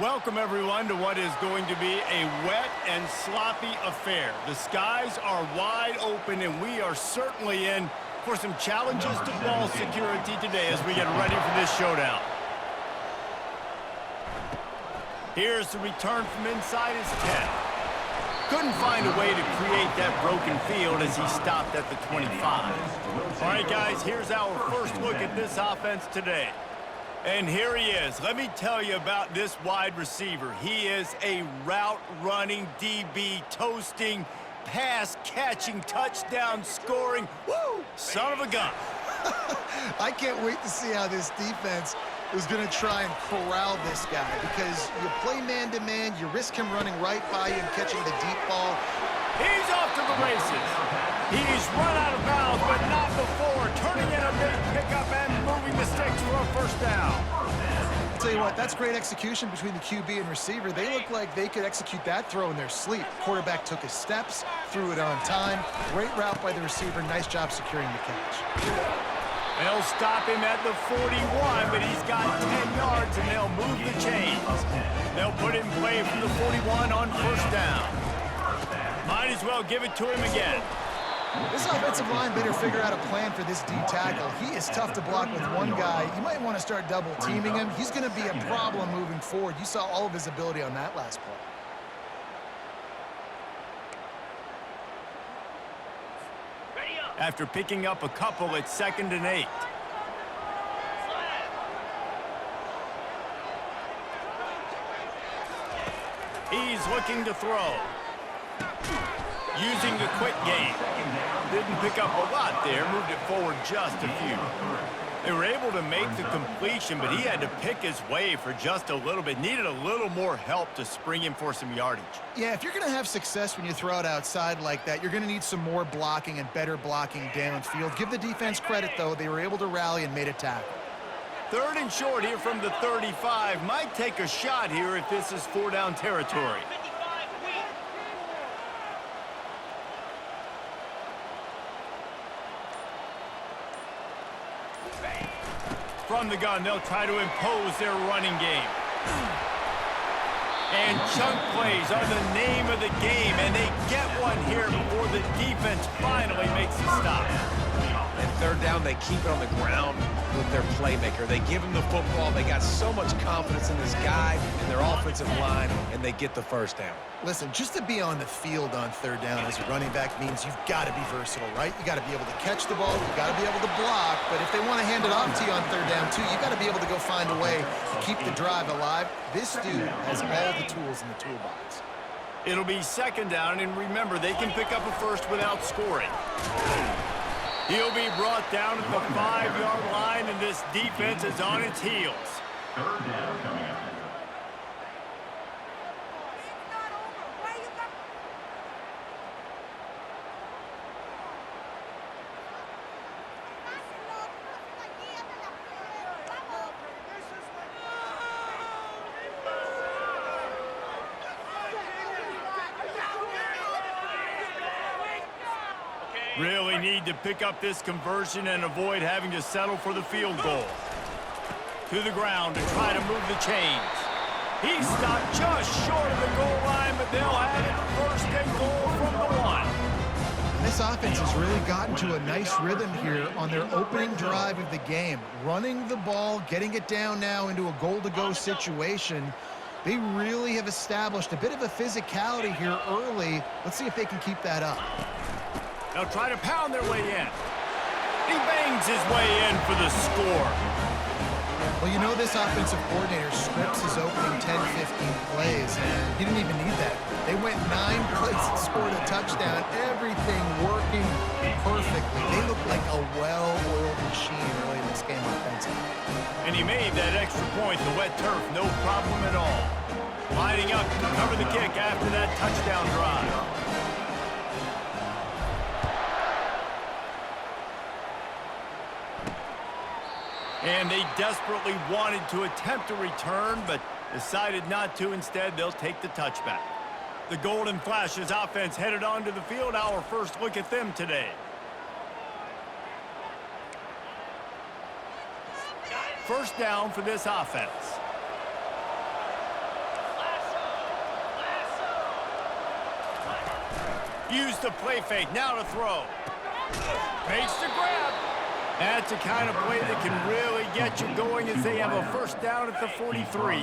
Welcome, everyone, to what is going to be a wet and sloppy affair. The skies are wide open, and we are certainly in for some challenges to ball security today as we get ready for this showdown. Here's the return from inside his 10. Couldn't find a way to create that broken field as he stopped at the 25. All right, guys, here's our first look at this offense today. And here he is. Let me tell you about this wide receiver. He is a route-running DB, toasting, pass-catching, touchdown-scoring, woo, son of a gun. I can't wait to see how this defense is going to try and corral this guy, because you play man-to-man, you risk him running right by you and catching the deep ball. He's off to the races. He's run out of bounds, but not before turning in a big pickup and moving the sticks for a first down. I'll tell you what, that's great execution between the QB and receiver. They look like they could execute that throw in their sleep. Quarterback took his steps, threw it on time. Great route by the receiver. Nice job securing the catch. They'll stop him at the 41, but he's got 10 yards, and they'll move the chains. They'll put him in play from the 41 on first down. Might as well give it to him again. This offensive line better figure out a plan for this D tackle. He is tough to block with one guy. You might want to start double teaming him. He's going to be a problem moving forward. You saw all of his ability on that last play. After picking up a couple at 2nd and 8. He's looking to throw. Using the quick game. Didn't pick up a lot there, moved it forward just a few. They were able to make the completion, but he had to pick his way for just a little bit. Needed a little more help to spring him for some yardage. Yeah, if you're going to have success when you throw it outside like that, you're going to need some more blocking and better blocking downfield. Give the defense credit, though. They were able to rally and made a tackle. 3rd and short here from the 35. Might take a shot here if this is 4-down territory. From the gun, they'll try to impose their running game. And chunk plays are the name of the game, and they get one here before the defense finally makes a stop. And 3rd down, they keep it on the ground with their playmaker. They give him the football. They got so much confidence in this guy and their offensive line, and they get the first down. Listen, just to be on the field on 3rd down as a running back means you've got to be versatile, right? You got to be able to catch the ball, you got to be able to block, but if they want to hand it off to you on 3rd down too, you got to be able to go find a way to keep the drive alive. This dude has all the tools in the toolbox. It'll be 2nd down, and remember, they can pick up a first without scoring. He'll be brought down at the 5-yard line, and this defense is on its heels. 3rd down coming up. Really need to pick up this conversion and avoid having to settle for the field goal. To the ground to try to move the chains. He stopped just short of the goal line, but they'll have it 1st and goal from the 1. This offense has really gotten to a nice rhythm here on their opening drive of the game. Running the ball, getting it down now into a goal-to-go situation. They really have established a bit of a physicality here early. Let's see if they can keep that up. They'll try to pound their way in. He bangs his way in for the score. Well, you know this offensive coordinator scripts his opening 10, 15 plays, and he didn't even need that. They went 9 plays and scored a touchdown. Everything working perfectly. They look like a well-oiled machine early in this game offensively. And he made that extra point, the wet turf, no problem at all. Lining up to cover the kick after that touchdown drive. And they desperately wanted to attempt a return, but decided not to. Instead, they'll take the touchback. The Golden Flashes offense headed onto the field. Our first look at them today. First down for this offense. Use the play fake. Now to throw. Makes the grab. That's the kind of play that can really get you going as they have a first down at the 43.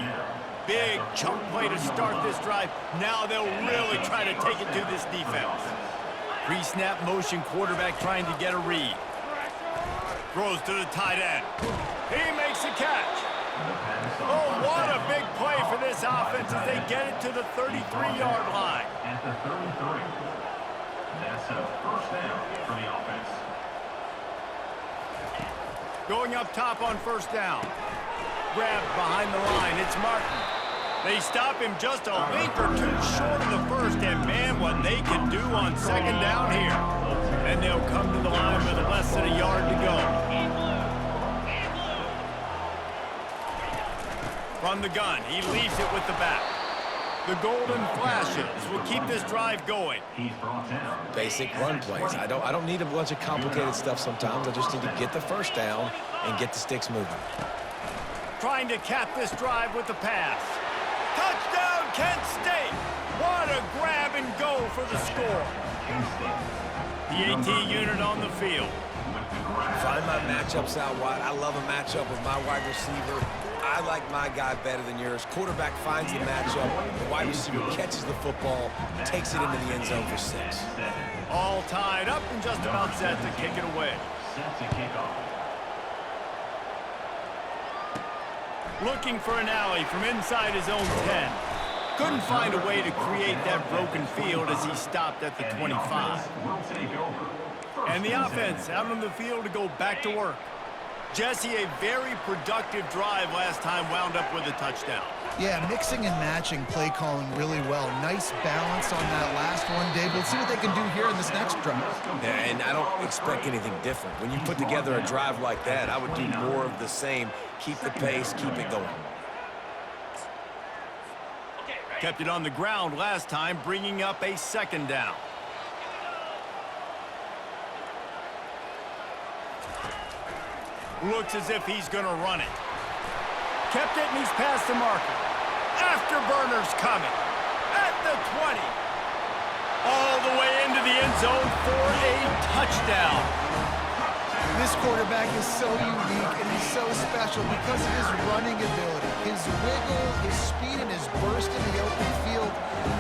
Big chunk play to start this drive. Now they'll really try to take it to this defense. Pre-snap motion, quarterback trying to get a read. Throws to the tight end. He makes a catch. Oh, what a big play for this offense as they get it to the 33-yard line. At the 33. That's a first down for the offense. Going up top on first down. Grab behind the line. It's Martin. They stop him just a length or two short of the first, and man, what they can do on second down here. And they'll come to the line with less than a yard to go. From the gun, he leaves it with the back. The golden flashes will keep this drive going. He's brought down. Basic run plays. I don't need a bunch of complicated stuff sometimes. I just need to get the first down and get the sticks moving. Trying to cap this drive with the pass. Touchdown, Kent State! What a grab and go for the score. The AT unit on the field. Find my matchups out wide. I love a matchup with my wide receiver. I like my guy better than yours. Quarterback finds the matchup. The wide receiver catches the football, takes it into the end zone for 6. All tied up and just about set to kick it away. Set to kick off. Looking for an alley from inside his own 10. Couldn't find a way to create that broken field as he stopped at the 25. And the offense out on the field to go back to work. Jesse, a very productive drive last time, wound up with a touchdown. Yeah, mixing and matching play calling really well. Nice balance on that last one, Dave. Let's see what they can do here in this next drive. Yeah, and I don't expect anything different. When you put together a drive like that, I would do more of the same. Keep the pace, keep it going. Kept it on the ground last time, bringing up a second down. Looks as if he's going to run it. Kept it, and he's past the marker. Afterburner's coming. At the 20. All the way into the end zone for a touchdown. This quarterback is so unique and he's so special because of his running ability, his wiggle, his speed, and his burst in the open field.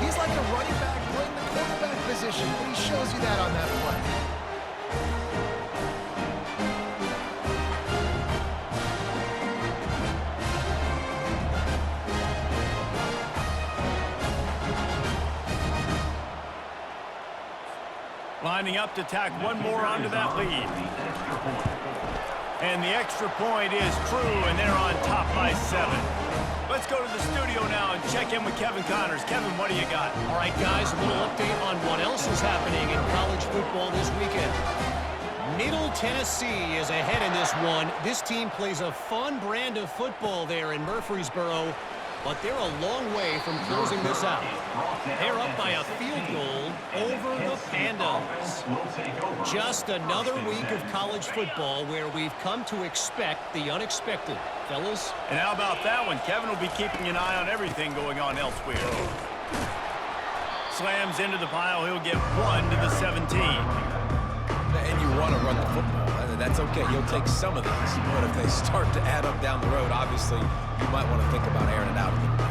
He's like a running back playing the quarterback position, but he shows you that on that play. Lining up to tack one more onto that lead. And the extra point is true, and they're on top by 7. Let's go to the studio now and check in with Kevin Connors. Kevin, what do you got? All right, guys, a little update on what else is happening in college football this weekend. Middle Tennessee is ahead in this one. This team plays a fun brand of football there in Murfreesboro, but they're a long way from closing this out. They're up by a field goal over the Pandas. Just another week of college football where we've come to expect the unexpected. Fellas? And how about that one? Kevin will be keeping an eye on everything going on elsewhere. Slams into the pile. He'll get 1 to the 17. And you want to run the football. That's okay. You'll take some of these. But if they start to add up down the road, obviously, you might want to think about airing it out a little bit.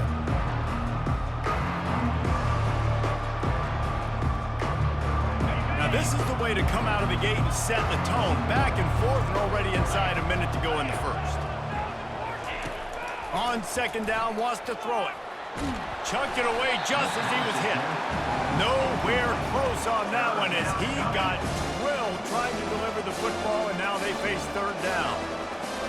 Now, this is the way to come out of the gate and set the tone. Back and forth and already inside a minute to go in the first. On second down, wants to throw it. Chucked it away just as he was hit. Nowhere close on that one as he got drilled trying to deliver the football, and now they face third down.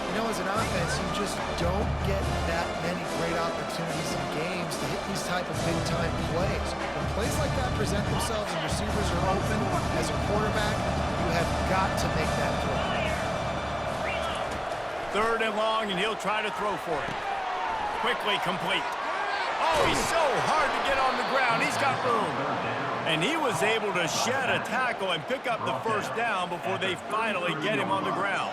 You know, as an offense, you just don't get that many great opportunities in games to hit these type of big-time plays. When plays like that present themselves and receivers are open, as a quarterback, you have got to make that play. Third and long, and he'll try to throw for it. Quickly complete. Oh, he's so hard to get on the ground. He's got room. And he was able to shed a tackle and pick up the first down before they finally get him on the ground.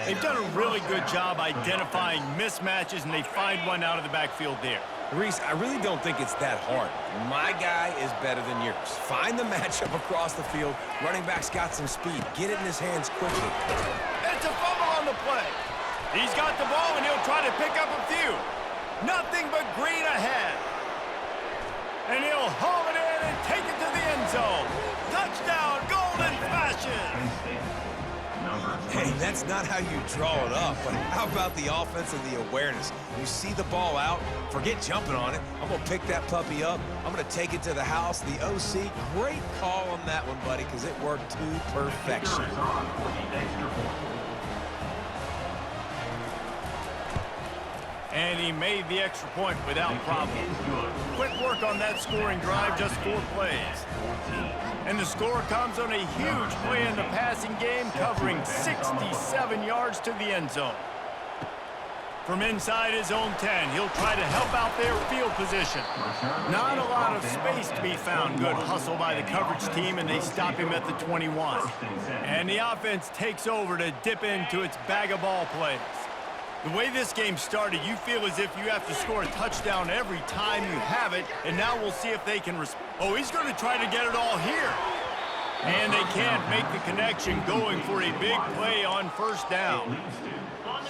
They've done a really good job identifying mismatches, and they find one out of the backfield there. Reese, I really don't think it's that hard. My guy is better than yours. Find the matchup across the field. Running back's got some speed. Get it in his hands quickly. It's a fumble on the play. He's got the ball, and he'll try to pick up a few. Nothing but green ahead. And he'll haul it in and take it to the end zone. Touchdown, golden fashion. Hey, that's not how you draw it up, but how about the offense and the awareness? You see the ball out, forget jumping on it. I'm going to pick that puppy up. I'm going to take it to the house. The OC, great call on that one, buddy, because it worked to perfection. And he made the extra point without problem. Quick work on that scoring drive, just 4 plays. And the score comes on a huge play in the passing game, covering 67 yards to the end zone. From inside his own 10, he'll try to help out their field position. Not a lot of space to be found. Good hustle by the coverage team, and they stop him at the 21. And the offense takes over to dip into its bag of ball plays. The way this game started, you feel as if you have to score a touchdown every time you have it, and now we'll see if they can oh, he's going to try to get it all here. And they can't make the connection, going for a big play on first down.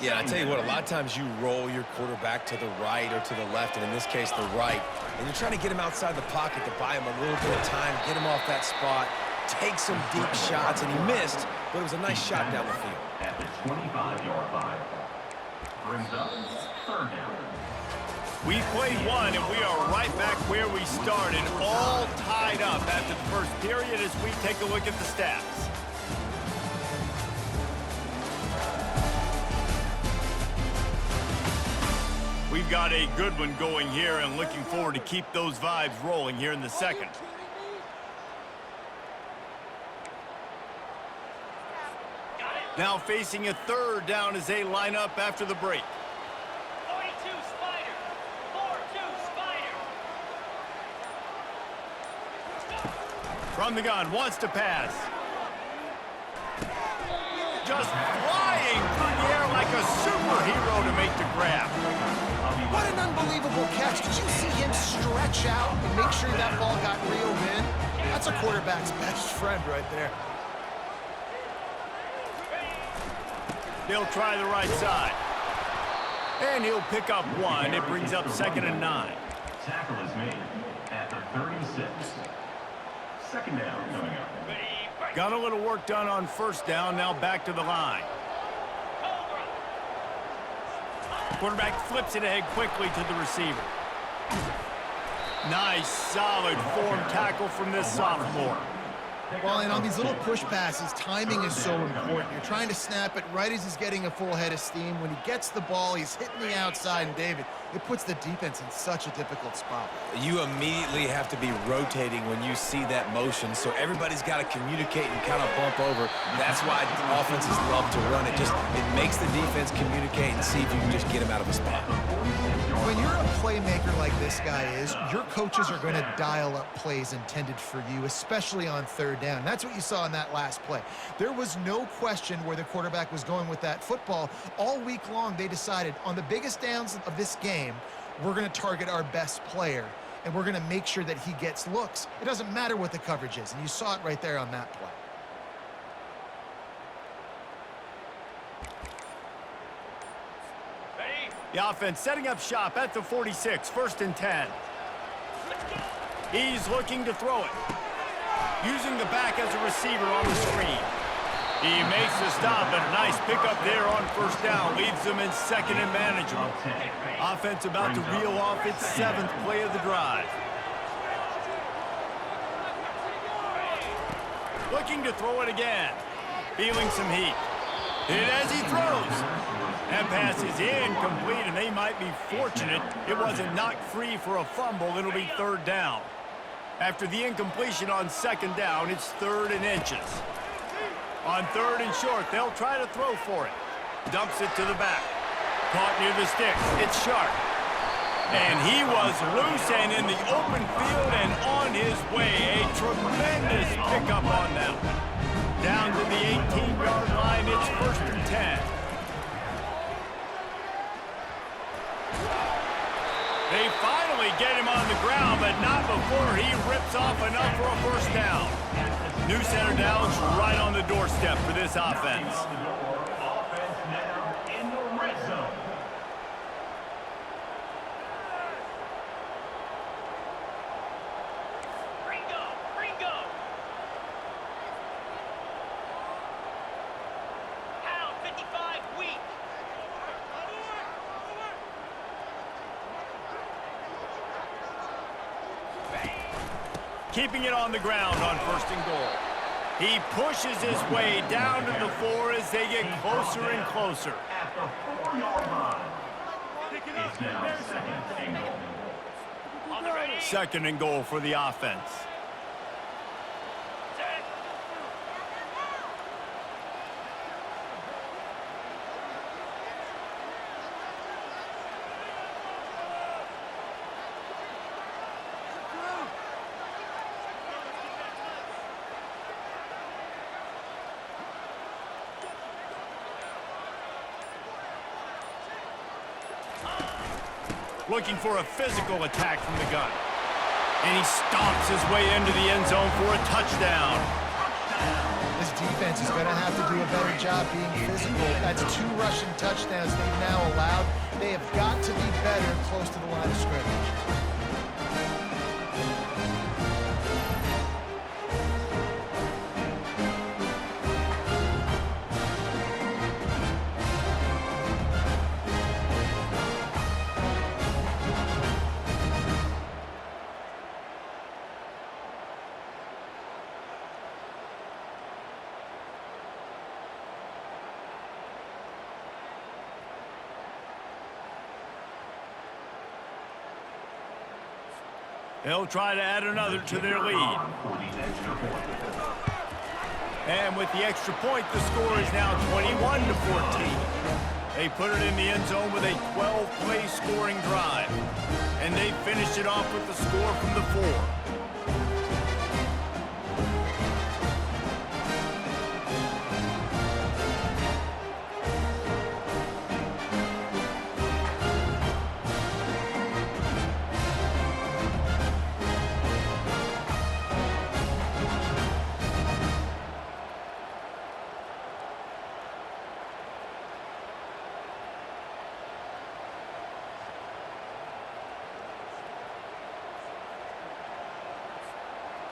Yeah, I tell you what, a lot of times you roll your quarterback to the right or to the left, and in this case, the right, and you're trying to get him outside the pocket to buy him a little bit of time, get him off that spot, take some deep shots, and he missed, but it was a nice shot down the field. At the 25-yard line. Brings up third down. We've played one, and we are right back where we started, all tied up after the first period as we take a look at the stats. We've got a good one going here, and looking forward to keep those vibes rolling here in the second. Now facing a third down as they line up after the break. 42 Spider. 4-2 Spider. From the gun, wants to pass. Just flying through the air like a superhero to make the grab. What an unbelievable catch. Did you see him stretch out and make sure that ball got reeled in? That's a quarterback's best friend right there. They'll try the right side. And he'll pick up one. It brings up 2nd and 9. Tackle is made at the 36. Second down coming up. Got a little work done on first down. Now back to the line. Quarterback flips it ahead quickly to the receiver. Nice, solid form tackle from this sophomore. Well, and on these little push passes, timing is so important. You're trying to snap it right as he's getting a full head of steam. When he gets the ball, he's hitting the outside, and David, it puts the defense in such a difficult spot. You immediately have to be rotating when you see that motion, so everybody's got to communicate and kind of bump over. That's why offenses love to run it. It makes the defense communicate and see if you can just get him out of a spot. When you're a playmaker like this guy is, your coaches are going to dial up plays intended for you, especially on third down. That's what you saw in that last play. There was no question where the quarterback was going with that football. All week long, they decided on the biggest downs of this game, we're going to target our best player, and we're going to make sure that he gets looks. It doesn't matter what the coverage is, and you saw it right there on that play. The offense setting up shop at the 46, 1st and 10. He's looking to throw it. Using the back as a receiver on the screen. He makes the stop, and a nice pickup there on first down. Leaves them in 2nd and manageable. Offense about to reel off its 7th play of the drive. Looking to throw it again. Feeling some heat. Hit as he throws. That pass is incomplete, and they might be fortunate it wasn't knocked free for a fumble. It'll be 3rd down. After the incompletion on 2nd down, it's 3rd and inches. On 3rd and short, they'll try to throw for it. Dumps it to the back. Caught near the sticks. It's Sharp. And he was loose and in the open field and on his way. A tremendous pickup on them. Down to the 18-yard line, it's 1st and 10. They finally finally get him on the ground, but not before he rips off enough for a first down. New center down's right on the doorstep for this offense. Offense now in the red zone. Ringo! Ringo! Pound 55 weak. Keeping it on the ground on first and goal. He pushes his way down to the 4 as they get closer and closer. At the 4-yard line. It's now second and goal. On the ready. Second and goal for the offense. Set. Looking for a physical attack from the gun. And he stomps his way into the end zone for a touchdown. This defense is going to have to do a better job being physical. That's 2 rushing touchdowns they've now allowed. They have got to be better close to the line of scrimmage. They'll try to add another to their lead. And with the extra point, the score is now 21-14. They put it in the end zone with a 12-play scoring drive. And they finished it off with the score from the 4.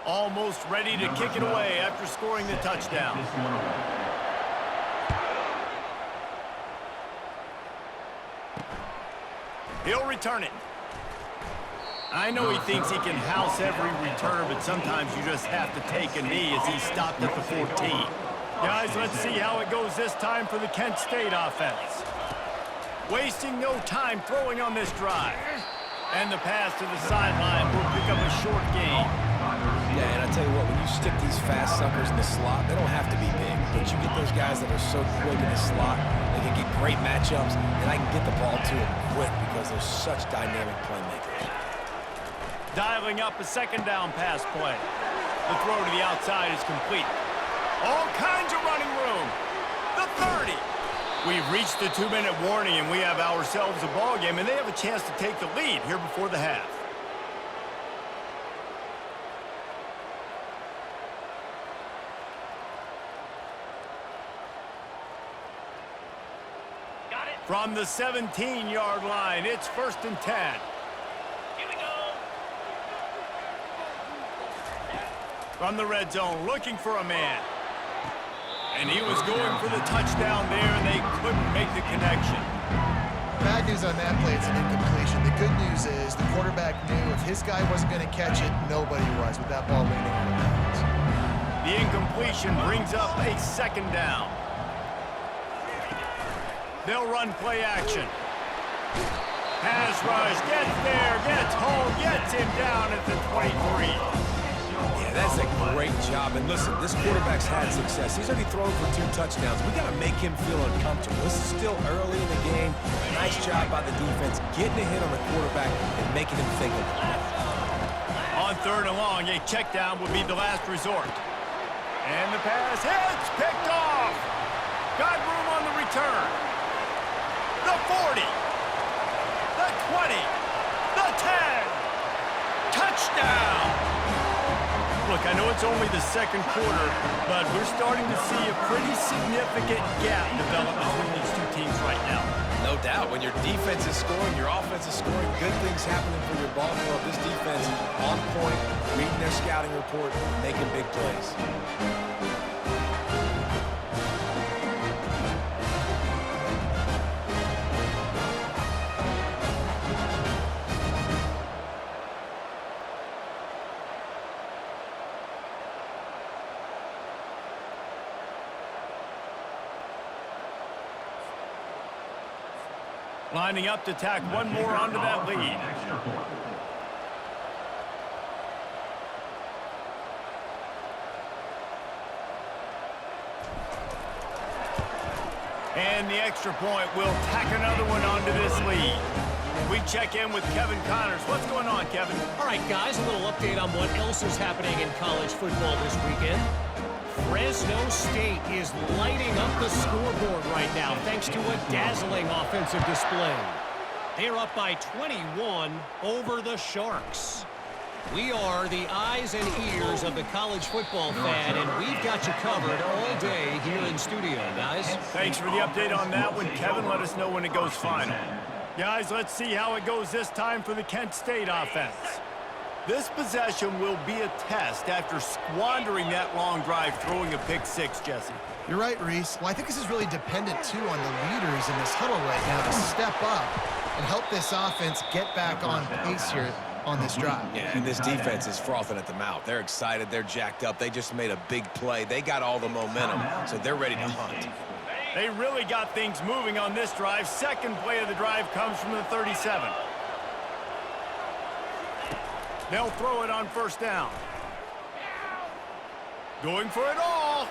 Almost ready to kick it away after scoring the touchdown. He'll return it. I know he thinks he can house every return, but sometimes you just have to take a knee as he stopped at the 14. Guys, let's see how it goes this time for the Kent State offense. Wasting no time throwing on this drive. And the pass to the sideline will pick up a short gain. Yeah, and I tell you what, when you stick these fast suckers in the slot, they don't have to be big, but you get those guys that are so quick in the slot, they can get great matchups, and I can get the ball to them quick because they're such dynamic playmakers. Dialing up a second down pass play. The throw to the outside is complete. All kinds of running room. The 30. We've reached the 2-minute warning, and we have ourselves a ball game, and they have a chance to take the lead here before the half. Got it. From the 17-yard line, it's 1st and 10. Here we go. From the red zone, looking for a man. And he was going for the touchdown there, and they couldn't make the connection. Bad news on that play, it's an incompletion. The good news is the quarterback knew if his guy wasn't going to catch it, nobody was with that ball landing out of bounds. The incompletion brings up a second down. They'll run play action. Pass rush, gets there, gets home, gets him down at the 23. Yeah, that's a great job. And listen, this quarterback's had success. He's already thrown for 2 touchdowns. We got to make him feel uncomfortable. This is still early in the game. Nice job by the defense getting a hit on the quarterback and making him think of it. On 3rd and long, a check down would be the last resort. And the pass hits, picked off. Got room on the return. The 40, the 20, the 10. I know it's only the second quarter, but we're starting to see a pretty significant gap develop between these two teams right now. No doubt. When your defense is scoring, your offense is scoring, good things happening for your ball club. This defense on point, reading their scouting report, making big plays. Lining up to tack one more onto that lead. And the extra point will tack another one onto this lead. We check in with Kevin Connors. What's going on, Kevin? All right, guys, a little update on what else is happening in college football this weekend. Fresno State is lighting up the scoreboard right now thanks to a dazzling offensive display. They're up by 21 over the Sharks. We are the eyes and ears of the college football fan, and we've got you covered all day here in studio, guys. Thanks for the update on that one, Kevin. Let us know when it goes final. Guys, let's see how it goes this time for the Kent State offense. This possession will be a test after squandering that long drive, throwing a pick six, Jesse. You're right, Reese. Well, I think this is really dependent, too, on the leaders in this huddle right now to step up and help this offense get back on pace here on this drive. Yeah, and this defense is frothing at the mouth. They're excited. They're jacked up. They just made a big play. They got all the momentum, so they're ready to hunt. They really got things moving on this drive. Second play of the drive comes from the 37. They'll throw it on first down. Going for it all.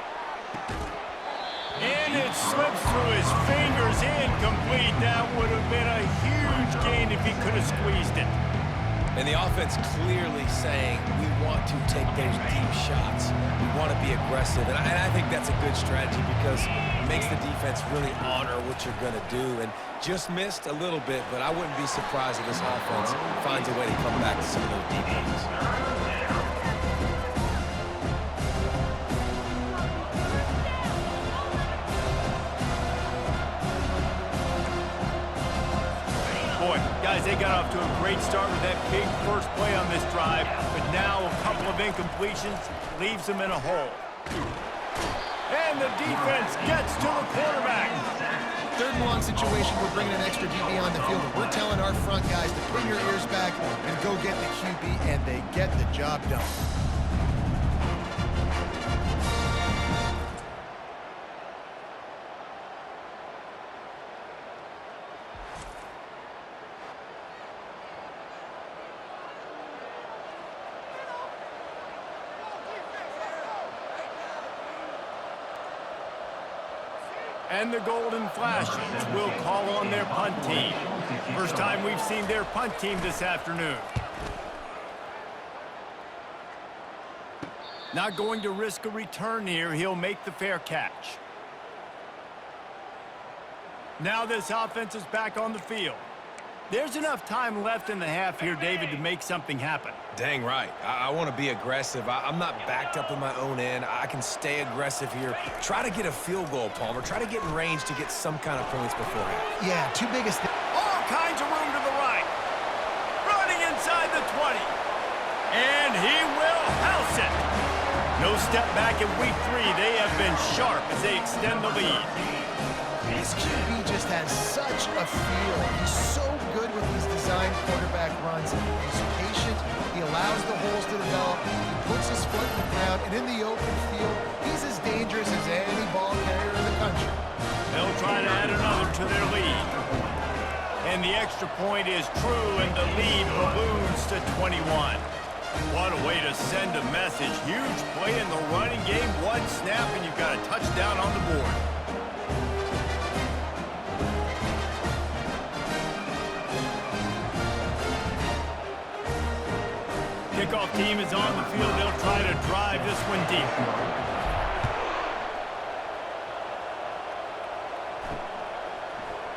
And it slips through his fingers, incomplete. That would have been a huge gain if he could have squeezed it. And the offense clearly saying, we want to take those deep shots. We want to be aggressive. And I think that's a good strategy because it makes the defense really honor what you're going to do. And just missed a little bit, but I wouldn't be surprised if this offense finds a way to come back to some of those deep ones. Boy, guys, they got off to a great start with that big first play on this drive, but now a couple of incompletions leaves them in a hole. And the defense gets to the quarterback. Third and long situation, we're bringing an extra DB on the field. We're telling our front guys to put your ears back and go get the QB, and they get the job done. And the Golden Flashes will call on their punt team. First time we've seen their punt team this afternoon. Not going to risk a return here. He'll make the fair catch. Now this offense is back on the field. There's enough time left in the half here, David, to make something happen. Dang right. I want to be aggressive. I'm not backed up in my own end. I can stay aggressive here. Try to get a field goal, Palmer. Try to get in range to get some kind of points before half. Yeah, two biggest things. All kinds of room to the right. Running inside the 20. And he will house it. No step back in week 3. They have been sharp as they extend the lead. This QB just has such a feel. He's so good with these design quarterback runs. He's patient. He allows the holes to develop. He puts his foot in the ground. And in the open field, he's as dangerous as any ball carrier in the country. They'll try to add another to their lead. And the extra point is true, and the lead balloons to 21. What a way to send a message. Huge play in the running game. One snap, and you've got a touchdown on the board. Kickoff team is on the field. They'll try to drive this one deep.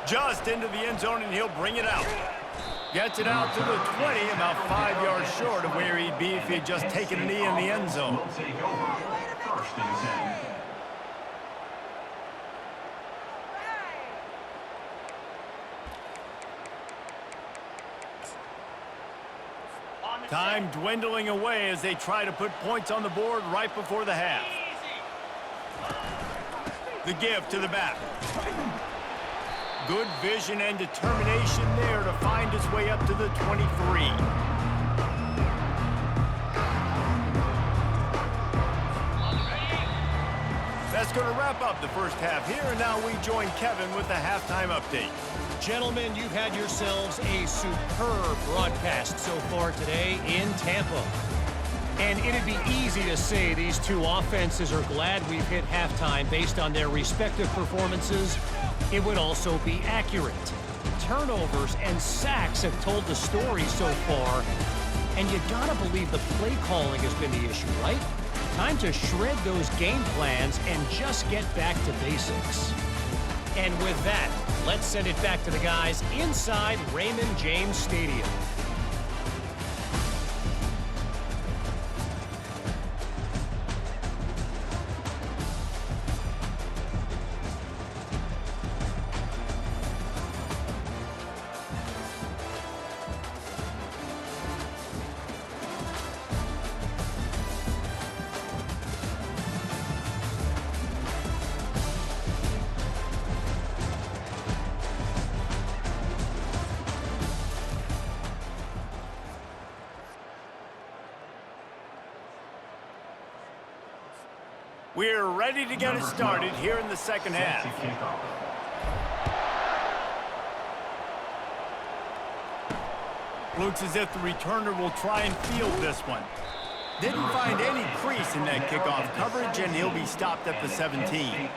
Just into the end zone, and he'll bring it out. Gets it out to the 20, about 5 yards short of where he'd be if he had just taken a knee in the end zone. Will take over. First and 10. Time dwindling away as they try to put points on the board right before the half. The give to the back. Good vision and determination there to find his way up to the 23. That's going to wrap up the first half here, and now we join Kevin with the halftime update. Gentlemen, you've had yourselves a superb broadcast so far today in Tampa. And it'd be easy to say these two offenses are glad we've hit halftime based on their respective performances. It would also be accurate. Turnovers and sacks have told the story so far. And you gotta believe the play calling has been the issue, right? Time to shred those game plans and just get back to basics. And with that, let's send it back to the guys inside Raymond James Stadium. We're ready to get it started here in the second half. Looks as if the returner will try and field this one. Didn't find any crease in that kickoff coverage, and he'll be stopped at the 17.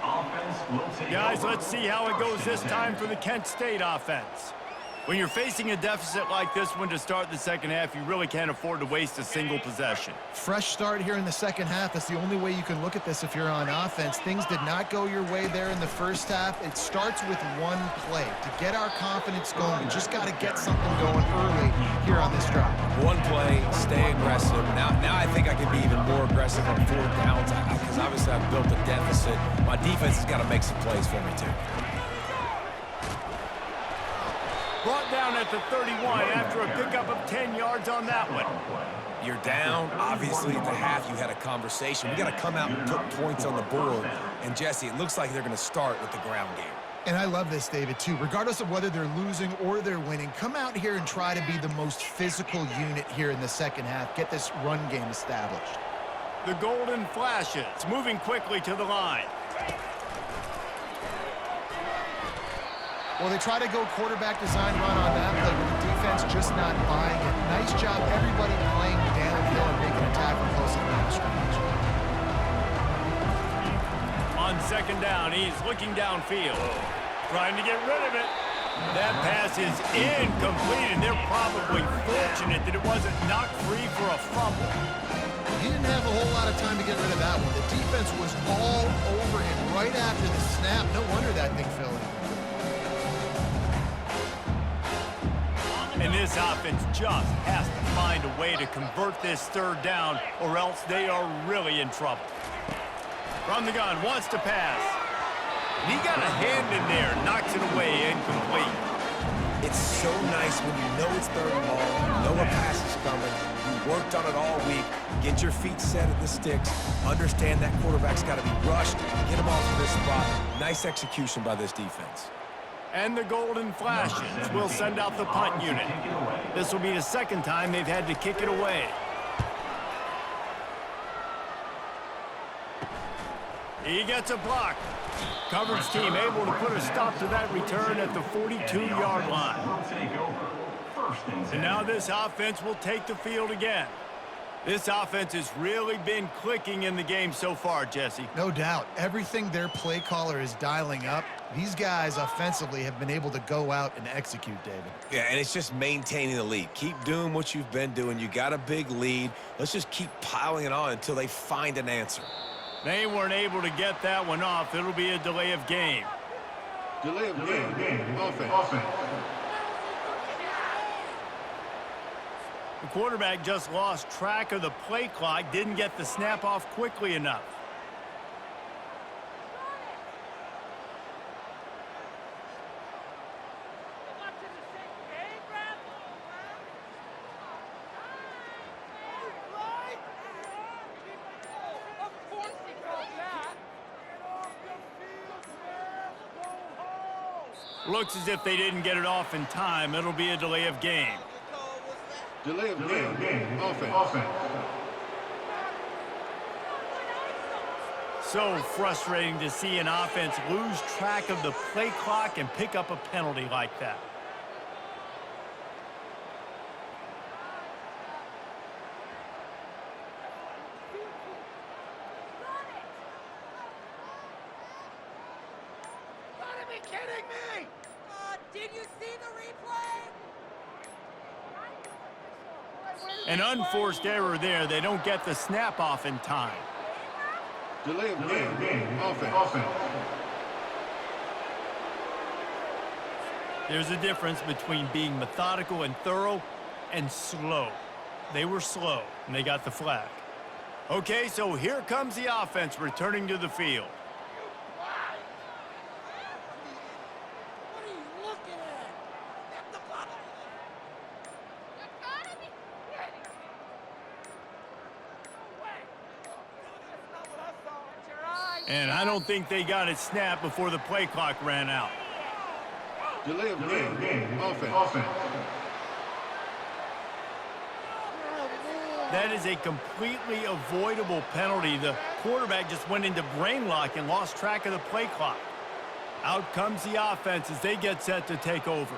Guys, let's see how it goes this time for the Kent State offense. When you're facing a deficit like this one to start the second half, you really can't afford to waste a single possession. Fresh start here in the second half. That's the only way you can look at this if you're on offense. Things did not go your way there in the first half. It starts with one play. To get our confidence going, we just got to get something going early here on this drive. One play, stay aggressive. Now I think I can be even more aggressive on fourth downs because obviously I've built a deficit. My defense has got to make some plays for me too. Brought down at the 31 after a pickup of 10 yards on that one. You're down. Obviously, at the half, you had a conversation. We got to come out and put points on the board. And, Jesse, it looks like they're going to start with the ground game. And I love this, David, too. Regardless of whether they're losing or they're winning, come out here and try to be the most physical unit here in the second half. Get this run game established. The golden flashes, moving quickly to the line. Well, they try to go quarterback design run on that play, but the defense just not buying it. Nice job, everybody playing downhill and making a tackle close to the line of scrimmage. On second down, he's looking downfield, trying to get rid of it. That pass is incomplete, and they're probably fortunate that it wasn't knocked free for a fumble. He didn't have a whole lot of time to get rid of that one. The defense was all over him right after the snap. No wonder that thing fell in. And this offense just has to find a way to convert this third down, or else they are really in trouble. From the gun, wants to pass. And he got a hand in there, knocks it away, incomplete. It's so nice when you know it's third and long, you know a pass is coming, you worked on it all week, get your feet set at the sticks, understand that quarterback's got to be rushed, get him off of this spot. Nice execution by this defense. And the golden flashes will send out the punt unit. This will be the second time they've had to kick it away. He gets a block. Coverage team able to put a stop to that return at the 42-yard line. And now this offense will take the field again. This offense has really been clicking in the game so far, Jesse. No doubt. Everything their play caller is dialing up, these guys offensively have been able to go out and execute, David. Yeah, and it's just maintaining the lead. Keep doing what you've been doing. You got a big lead. Let's just keep piling it on until they find an answer. They weren't able to get that one off. It'll be a delay of game. Delay of game. Offense. The quarterback just lost track of the play clock, didn't get the snap off quickly enough. Looks as if they didn't get it off in time. It'll be a delay of game. Delay of game. Offense. So frustrating to see an offense lose track of the play clock and pick up a penalty like that. An unforced error there. They don't get the snap off in time. Delay of game. Offense. There's a difference between being methodical and thorough and slow. They were slow, and they got the flag. Okay, so here comes the offense returning to the field. And I don't think they got it snapped before the play clock ran out. Delay of game. Offense. That is a completely avoidable penalty. The quarterback just went into brain lock and lost track of the play clock. Out comes the offense as they get set to take over.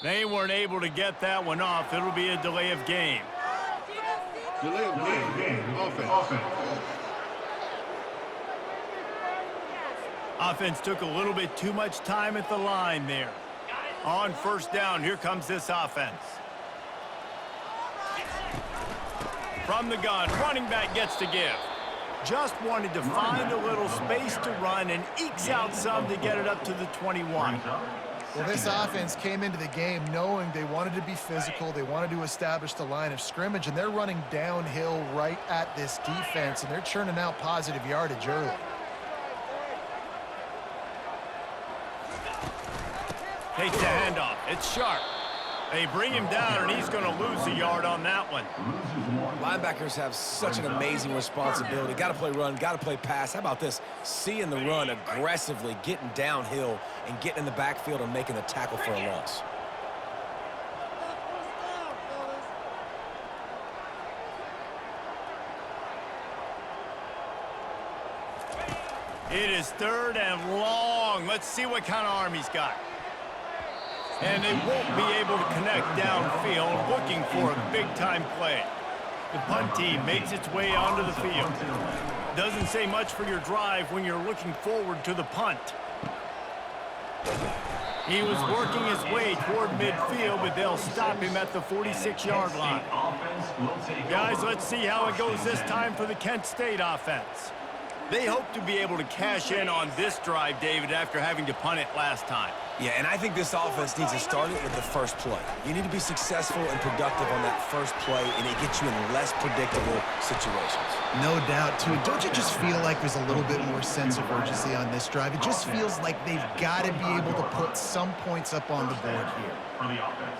They weren't able to get that one off. It'll be a delay of game. Delay of game. Offense. Offense took a little bit too much time at the line there. On first down, here comes this offense. From the gun, running back gets to give. Just wanted to find a little space to run and ekes out some to get it up to the 21. Well, this offense came into the game knowing they wanted to be physical, they wanted to establish the line of scrimmage, and they're running downhill right at this defense, and they're churning out positive yardage early. Takes the handoff. It's sharp. They bring him down, and he's going to lose a yard on that one. Linebackers have such an amazing responsibility. Got to play run, got to play pass. How about this? Seeing the run aggressively, getting downhill, and getting in the backfield and making the tackle for a loss. It is third and long. Let's see what kind of arm he's got. And they won't be able to connect downfield, looking for a big-time play. The punt team makes its way onto the field. Doesn't say much for your drive when you're looking forward to the punt. He was working his way toward midfield, but they'll stop him at the 46-yard line. Guys, let's see how it goes this time for the Kent State offense. They hope to be able to cash in on this drive, David, after having to punt it last time. Yeah, and I think this offense needs to start it with the first play. You need to be successful and productive on that first play, and it gets you in less predictable situations. No doubt, too. Don't you just feel like there's a little bit more sense of urgency on this drive? It just feels like they've got to be able to put some points up on the board here. For the offense.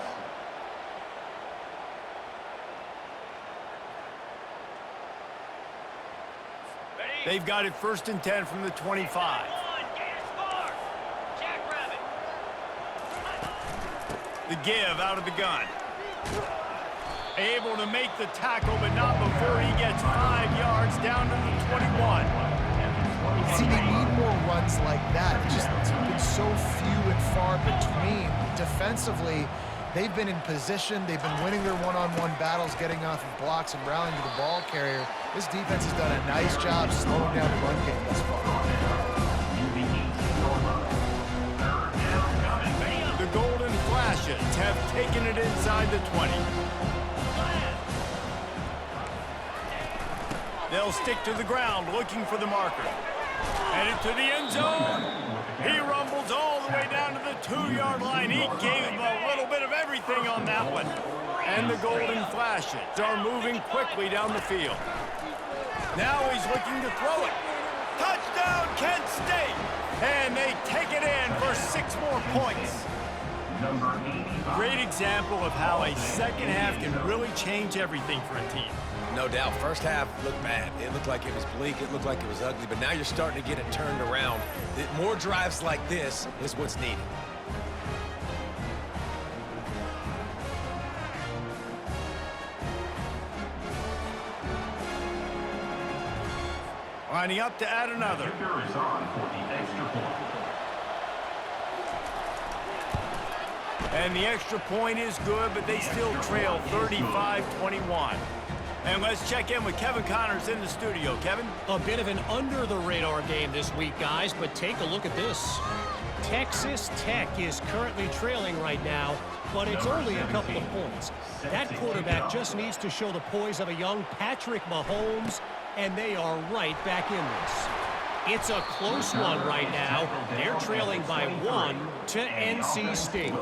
They've got it 1st and 10 from the 25. The give out of the gun. Able to make the tackle, but not before he gets 5 yards down to the 21. See, they need more runs like that. It's just been so few and far between. Defensively, they've been in position. They've been winning their one-on-one battles, getting off of blocks and rallying to the ball carrier. This defense has done a nice job slowing down the run game thus far. The Golden Flashes have taken it inside the 20. They'll stick to the ground looking for the marker. Headed to the end zone. He rumbles all the way down to the 2-yard line. He gave him a little bit of everything on that one. And the golden flashes are moving quickly down the field. Now he's looking to throw it. Touchdown, Kent State! And they take it in for 6 more points. Great example of how a second half can really change everything for a team. No doubt. First half looked bad. It looked like it was bleak. It looked like it was ugly. But now you're starting to get it turned around. More drives like this is what's needed. Lining up to add another. Kicker is on for the extra point. And the extra point is good, but they still trail 35-21. And let's check in with Kevin Connors in the studio. Kevin? A bit of an under-the-radar game this week, guys, but take a look at this. Texas Tech is currently trailing right now, but it's only a couple of points. That quarterback just needs to show the poise of a young Patrick Mahomes, and they are right back in this. It's a close one right now. They're trailing by 1 to NC State.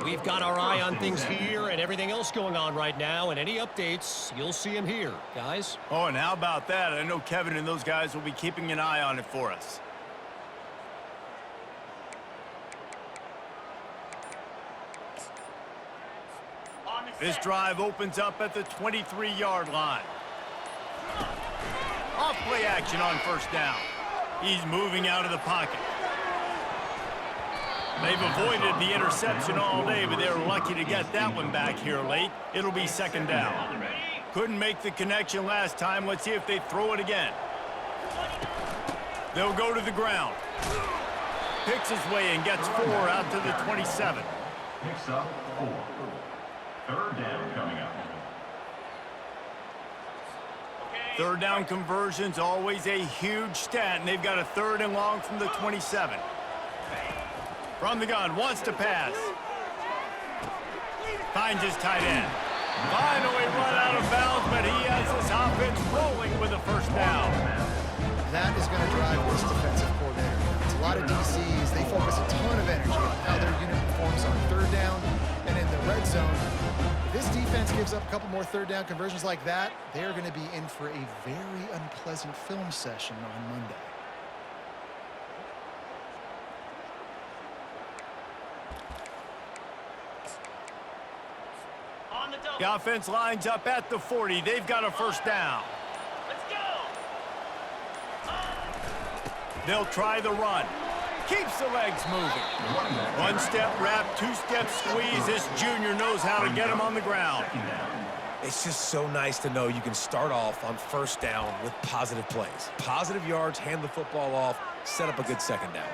We've got our eye on things here and everything else going on right now, and any updates, you'll see them here, guys. Oh, and how about that? I know Kevin and those guys will be keeping an eye on it for us. This drive opens up at the 23-yard line. Off play action on first down. He's moving out of the pocket. They've avoided the interception all day, but they're lucky to get that one back here late. It'll be second down. Couldn't make the connection last time. Let's see if they throw it again. They'll go to the ground. Picks his way and gets 4 out to the 27. Picks up 4. Third down coming up. Third down conversion's always a huge stat, and they've got a 3rd and long from the 27. From the gun, wants to pass. Finds his tight end. Finally run out of bounds, but he has this offense rolling with a first down. That is going to drive this defensive coordinator. It's a lot of DCs. They focus a ton of energy on how their unit performs on 3rd down and in the red zone. If this defense gives up a couple more 3rd down conversions like that, they're going to be in for a very unpleasant film session on Monday. The offense lines up at the 40. They've got a first down. Let's go. They'll try the run. Keeps the legs moving. 1-step wrap, 2-step squeeze. This junior knows how to get him on the ground. It's just so nice to know you can start off on first down with positive plays. Positive yards, hand the football off, set up a good second down.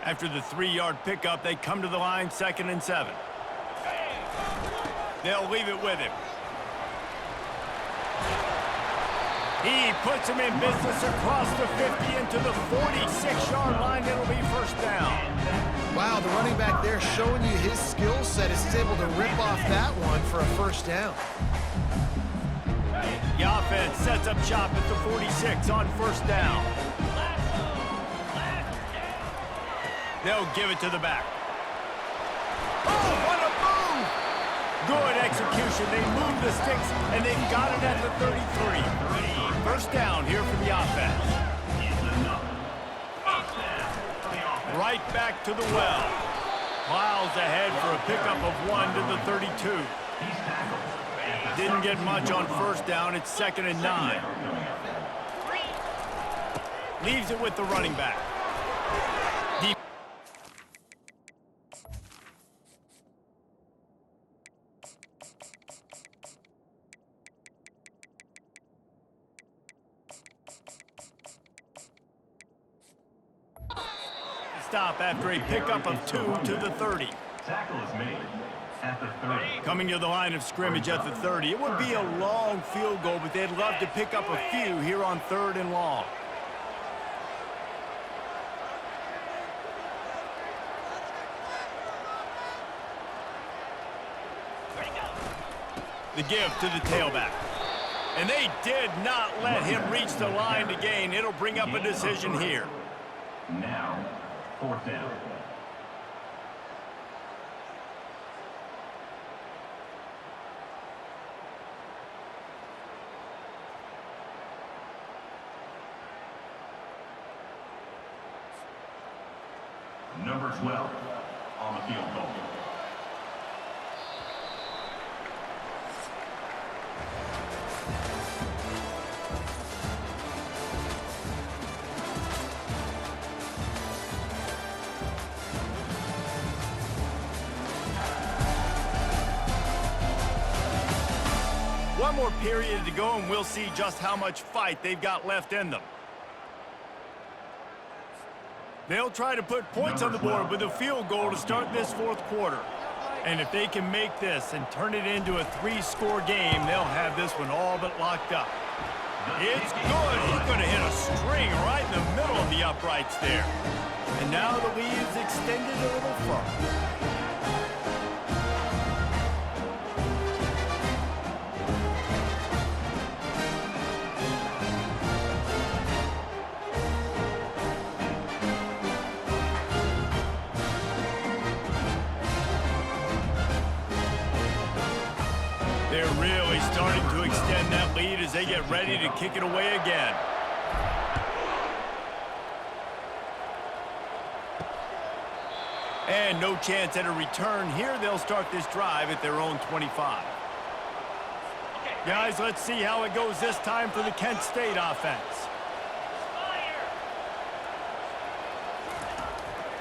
After the 3-yard pickup, they come to the line, 2nd and 7. They'll leave it with him. He puts him in business across the 50 into the 46-yard line. It'll be first down. Wow, the running back there showing you his skill set as he's able to rip off that one for a first down. The offense sets up shop at the 46 on first down. They'll give it to the back. Oh, what a move! Good execution. They move the sticks, and they've got it at the 33. First down here for the offense. Right back to the well. Plows ahead for a pickup of 1 to the 32. Didn't get much on first down. It's 2nd and 9. Leaves it with the running back. Deep. Stop after a pickup of 2 to the 30. Tackle is made at the 30. Coming to the line of scrimmage at the 30. It would be a long field goal, but they'd love to pick up a few here on 3rd and long. The give to the tailback. And they did not let him reach the line to gain. It'll bring up a decision here. Now, 4th down. Number 12 on the field goal. One more period to go, and we'll see just how much fight they've got left in them. They'll try to put points on the board with a field goal to start this 4th quarter. And if they can make this and turn it into a 3-score game, they'll have this one all but locked up. It's good. He's going to hit a string right in the middle of the uprights there. And now the lead is extended a little further. They're really starting to extend that lead as they get ready to kick it away again. And no chance at a return here. They'll start this drive at their own 25. Guys, let's see how it goes this time for the Kent State offense.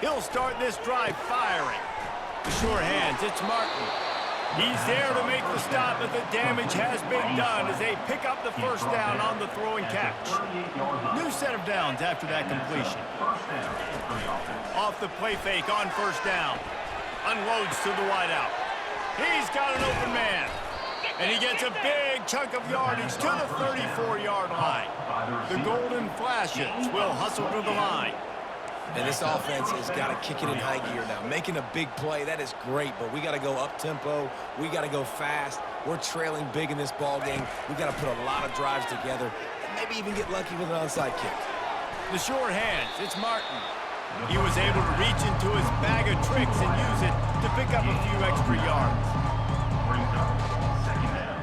He'll start this drive firing. The sure hands, it's Martin. He's there to make the stop, but the damage has been done as they pick up the 1st down on the throw and catch. New set of downs after that completion. Off the play fake on 1st down. Unloads to the wideout. He's got an open man. And he gets a big chunk of yardage to the 34-yard line. The Golden Flashes will hustle to the line. And this offense has got to kick it in high gear now. Making a big play, that is great, but we got to go up-tempo. We got to go fast. We're trailing big in this ball game. We got to put a lot of drives together and maybe even get lucky with an onside kick. The sure hands, it's Martin. He was able to reach into his bag of tricks and use it to pick up a few extra yards. Brings up 2nd down.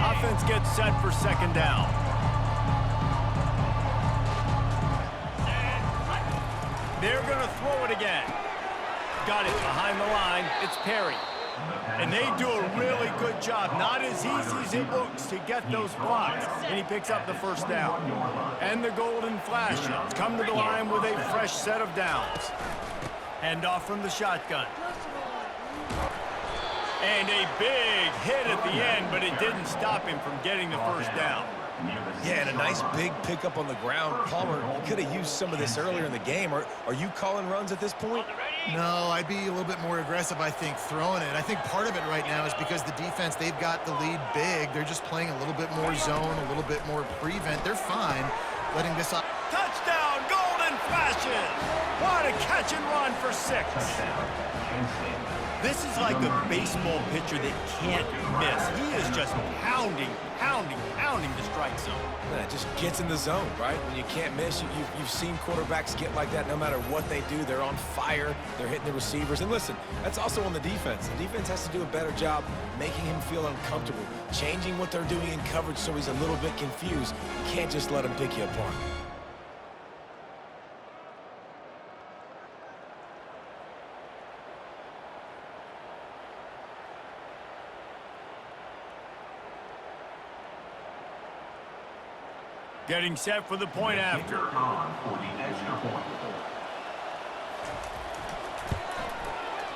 Offense gets set for 2nd down. They're going to throw it again. Got it behind the line. It's Perry. And they do a really good job. Not as easy as it looks to get those blocks. And he picks up the 1st down. And the Golden Flashes come to the line with a fresh set of downs. Handoff from the shotgun. And a big hit at the end, but it didn't stop him from getting the 1st down. Yeah, and a nice big pickup on the ground. Palmer, you could have used some of this earlier in the game. Are you calling runs at this point? No, I'd be a little bit more aggressive, I think, throwing it. I think part of it right now is because the defense, they've got the lead big. They're just playing a little bit more zone, a little bit more prevent. They're fine letting this up. Touchdown, Golden Flashes! What a catch and run for 6. This is like a baseball pitcher that can't miss. He is just pounding the strike zone. Yeah, it just gets in the zone, right? When you can't miss, you've seen quarterbacks get like that no matter what they do. They're on fire. They're hitting the receivers. And listen, that's also on the defense. The defense has to do a better job making him feel uncomfortable, changing what they're doing in coverage so he's a little bit confused. You can't just let him pick you apart. Getting set for the point after.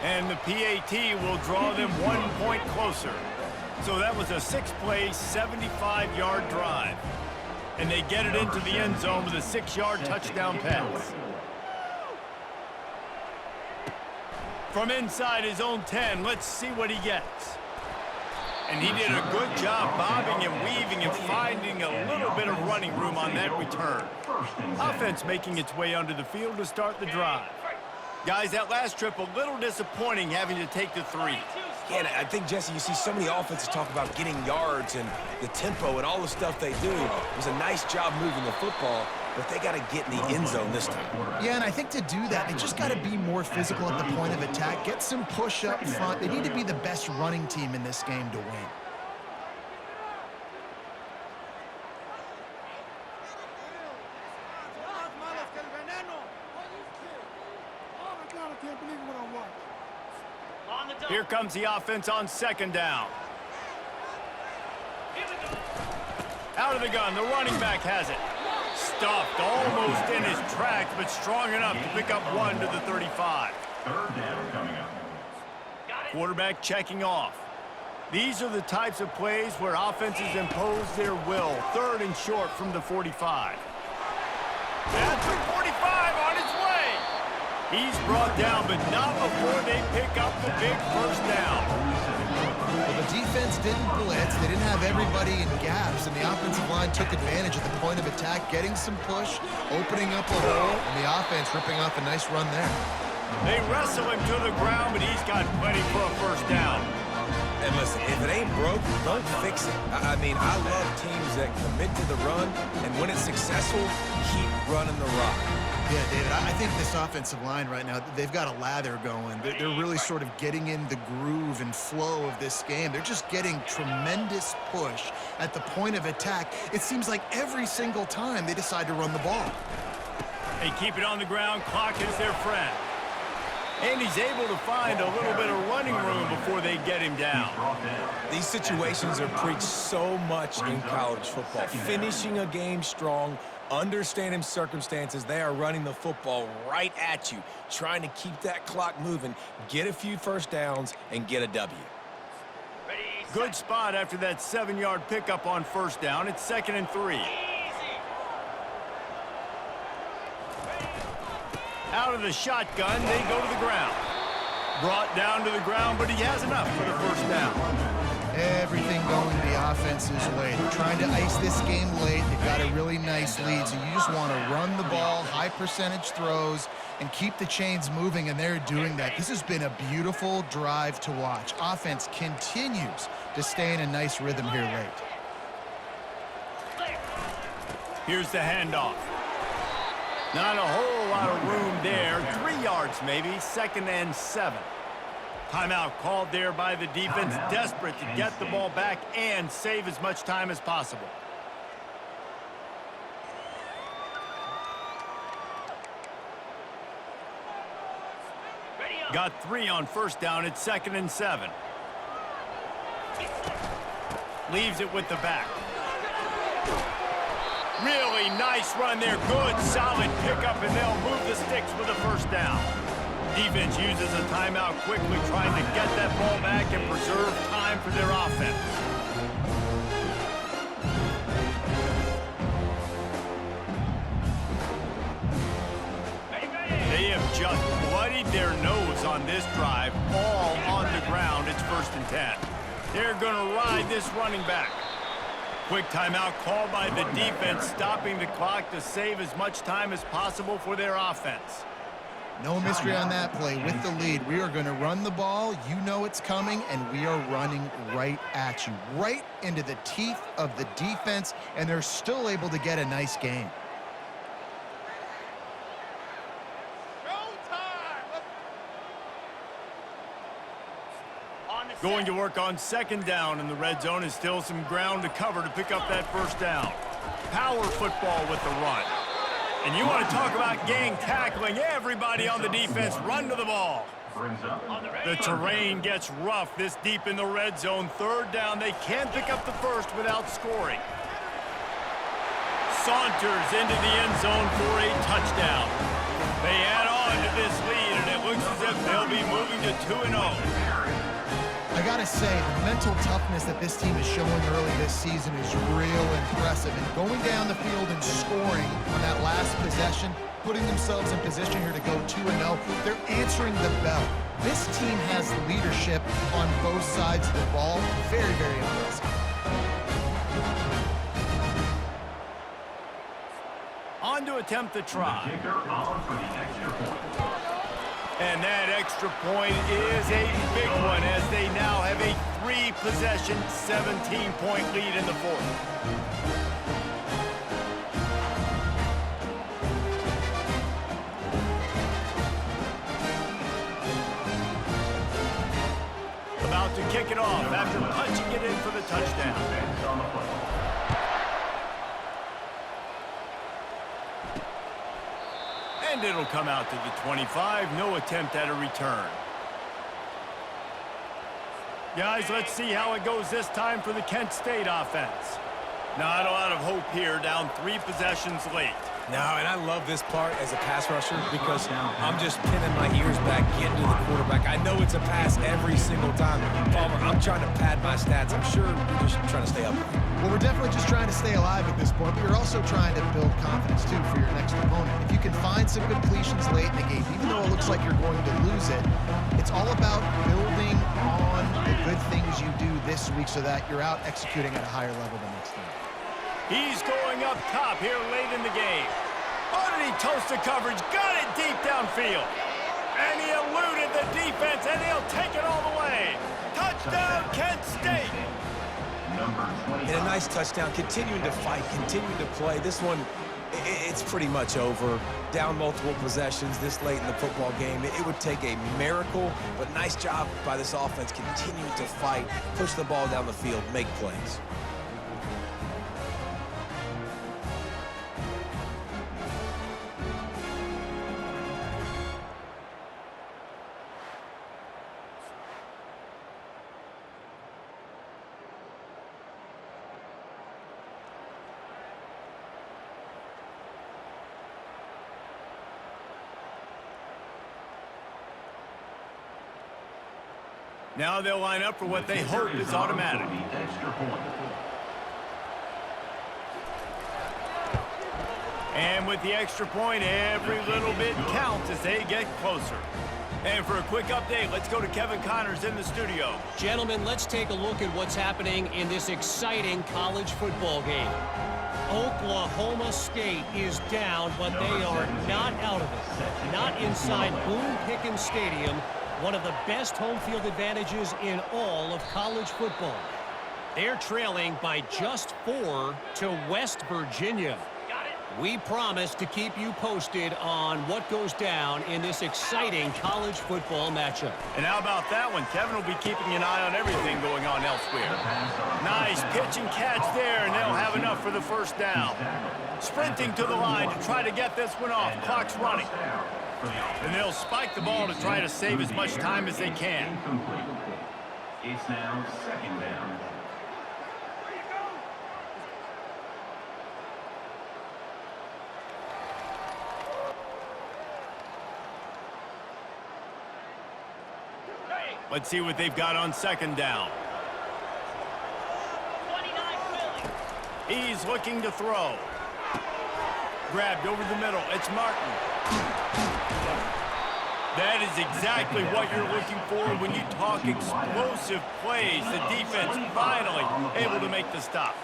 And the PAT will draw them 1 point closer. So that was a 6-play, 75-yard drive. And they get it into the end zone with a 6-yard touchdown pass. From inside his own 10, let's see what he gets. And he did a good job bobbing and weaving and finding a little bit of running room on that return. Offense making its way under the field to start the drive. Guys, that last trip a little disappointing having to take the 3. Yeah, and I think, Jesse, you see so many offenses talk about getting yards and the tempo and all the stuff they do. It was a nice job moving the football, but they got to get in the end zone this time. Yeah, and I think to do that, they just got to be more physical at the point of attack, get some push up front. They need to be the best running team in this game to win. Here comes the offense on 2nd down. Out of the gun, the running back has it. Stuffed almost in his tracks, but strong enough to pick up 1 to the 35. 3rd down coming up. Quarterback checking off. These are the types of plays where offenses impose their will. 3rd and short from the 45. That's the 45 on its way. He's brought down, but not before they pick up the big 1st down. Well, the defense didn't blitz. They didn't have everybody in gaps, and the offensive line took advantage at the point of attack, getting some push, opening up a hole, and the offense ripping off a nice run there. They wrestle him to the ground, but he's got plenty for a 1st down. And listen, if it ain't broke, don't fix it. I mean, I love teams that commit to the run, and when it's successful, keep running the rock. Yeah, David, I think this offensive line right now, they've got a lather going. They're really sort of getting in the groove and flow of this game. They're just getting tremendous push at the point of attack. It seems like every single time they decide to run the ball. They keep it on the ground. Clock is their friend. And he's able to find a little bit of running room before they get him down. These situations are preached so much in college football. Finishing a game strong, understanding circumstances, they are running the football right at you, trying to keep that clock moving, get a few 1st downs, and get a W. Good spot after that 7-yard pickup on 1st down. It's 2nd and 3. Out of the shotgun, they go to the ground. Brought down to the ground, but he has enough for the 1st down. Everything going the offense's way. They're trying to ice this game late. They've got a really nice lead, so you just want to run the ball, high percentage throws, and keep the chains moving, and they're doing that. This has been a beautiful drive to watch. Offense continues to stay in a nice rhythm here late. Here's the handoff. Not a whole lot of room there. 3 yards maybe, 2nd and 7. Timeout called there by the defense, desperate to get the ball back and save as much time as possible. Got 3 on 1st down. It's 2nd and 7. Leaves it with the back. Really nice run there. Good, solid pickup, and they'll move the sticks with a 1st down. Defense uses a timeout quickly, trying to get that ball back and preserve time for their offense. They have just bloodied their nose on this drive, all on the ground. It's 1st and 10. They're going to ride this running back. Quick timeout called by the defense, stopping the clock to save as much time as possible for their offense. No mystery on that play. With the lead, we are going to run the ball. You know it's coming, and we are running right at you, right into the teeth of the defense, and they're still able to get a nice game. Going to work on 2nd down, and the red zone is still some ground to cover to pick up that 1st down. Power football with the run. And you want to talk about gang tackling. Everybody on the defense run to the ball. The terrain gets rough this deep in the red zone. 3rd down, they can't pick up the 1st without scoring. Saunters into the end zone for a touchdown. They add on to this lead, and it looks as if they'll be moving to 2-0. I gotta say, the mental toughness that this team is showing early this season is real impressive. And going down the field and scoring on that last possession, putting themselves in position here to go 2-0, they're answering the bell. This team has leadership on both sides of the ball. Very, very impressive. On to attempt the try. And that extra point is a big one as they now have a 3-possession, 17-point lead in the fourth. About to kick it off after punching it in for the touchdown. And it'll come out to the 25. No attempt at a return. Guys, let's see how it goes this time for the Kent State offense. Not a lot of hope here, down 3 possessions late. No, and I love this part as a pass rusher because I'm just pinning my ears back, getting to the quarterback. I know it's a pass every single time. Palmer, I'm trying to pad my stats. I'm sure you're just trying to stay up. Well, we're definitely just trying to stay alive at this point, but you're also trying to build confidence, too, for your next opponent. If you can find some completions late in the game, even though it looks like you're going to lose it, it's all about building on the good things you do this week so that you're out executing at a higher level the next time. He's going up top here late in the game. Underneath toasted coverage, got it deep downfield. And he eluded the defense, and he'll take it all the way. Touchdown, Kent State. And a nice touchdown, continuing to fight, continuing to play. This one, it's pretty much over. Down multiple possessions this late in the football game. It would take a miracle, but nice job by this offense continuing to fight, push the ball down the field, make plays. Now they'll line up for what they hope is automatic. And with the extra point, every little bit counts as they get closer. And for a quick update, let's go to Kevin Connors in the studio. Gentlemen, let's take a look at what's happening in this exciting college football game. Oklahoma State is down, but they are not out of it. Not inside Boone Pickens Stadium, one of the best home field advantages in all of college football. They're trailing by just 4 to West Virginia. We promise to keep you posted on what goes down in this exciting college football matchup. And how about that one? Kevin will be keeping an eye on everything going on elsewhere. Nice pitch and catch there, and they'll have enough for the first down. Sprinting to the line to try to get this one off. Clock's running. And they'll spike the ball to try to save as much time as they can. It's now 2nd down. Let's see what they've got on 2nd down. 29 He's looking to throw. Grabbed over the middle. It's Martin. That is exactly what you're looking for when you talk explosive plays. The defense finally able to make the stop.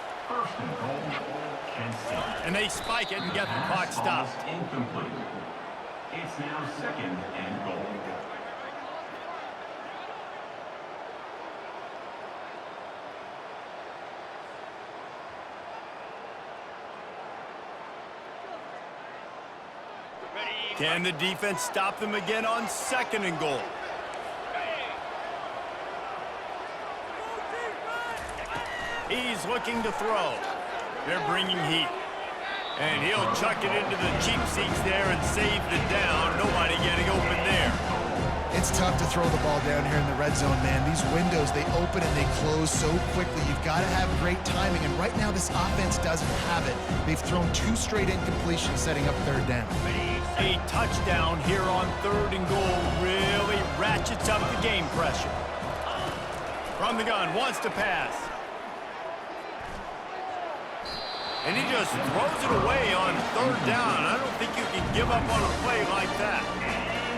And they spike it and get the clock stopped. Incomplete. It's now 2nd and goal. Can the defense stop them again on 2nd and goal? He's looking to throw. They're bringing heat. And he'll chuck it into the cheap seats there and save the down. Nobody getting open there. It's tough to throw the ball down here in the red zone, man. These windows, they open and they close so quickly. You've got to have great timing, and right now this offense doesn't have it. They've thrown 2 straight incompletions setting up 3rd down. A touchdown here on 3rd and goal really ratchets up the game pressure. From the gun, wants to pass. And he just throws it away on 3rd down. I don't think you can give up on a play like that.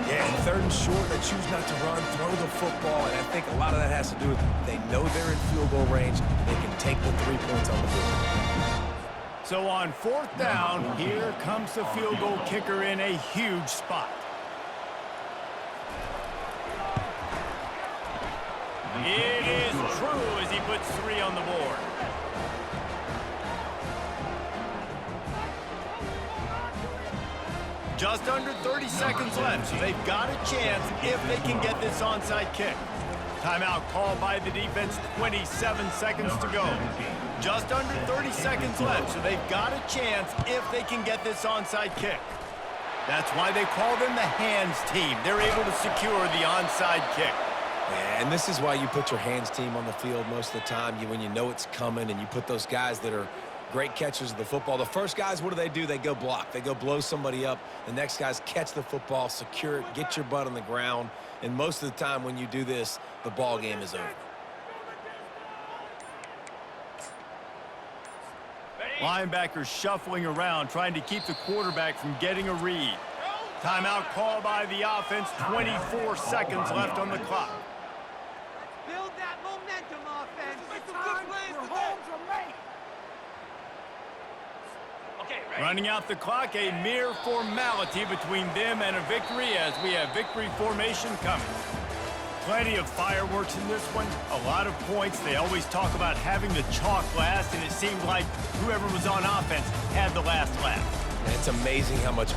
Yeah, 3rd and short, they choose not to run, throw the football, and I think a lot of that has to do with they know they're in field goal range. They can take the 3 points on the board. So on 4th down, here comes the field goal kicker in a huge spot. It is true as he puts 3 on the board. Just under 30 seconds left, so they've got a chance if they can get this onside kick. Timeout called by the defense, 27 seconds to go. Just under 30 seconds left, so they've got a chance if they can get this onside kick. That's why they call them the hands team. They're able to secure the onside kick. Yeah, and this is why you put your hands team on the field most of the time, when you know it's coming, and you put those guys that are great catchers of the football. The first guys, what do? They go block. They go blow somebody up. The next guys catch the football, secure it, get your butt on the ground. And most of the time when you do this, the ball game is over. Linebackers shuffling around, trying to keep the quarterback from getting a read. Timeout called by the offense, 24 seconds left on the clock. Build that momentum, offense. Make some good plays today. Okay, ready? Running out the clock, a mere formality between them and a victory as we have victory formation coming. Plenty of fireworks in this one, a lot of points. They always talk about having the chalk last, and it seemed like whoever was on offense had the last laugh. And it's amazing how much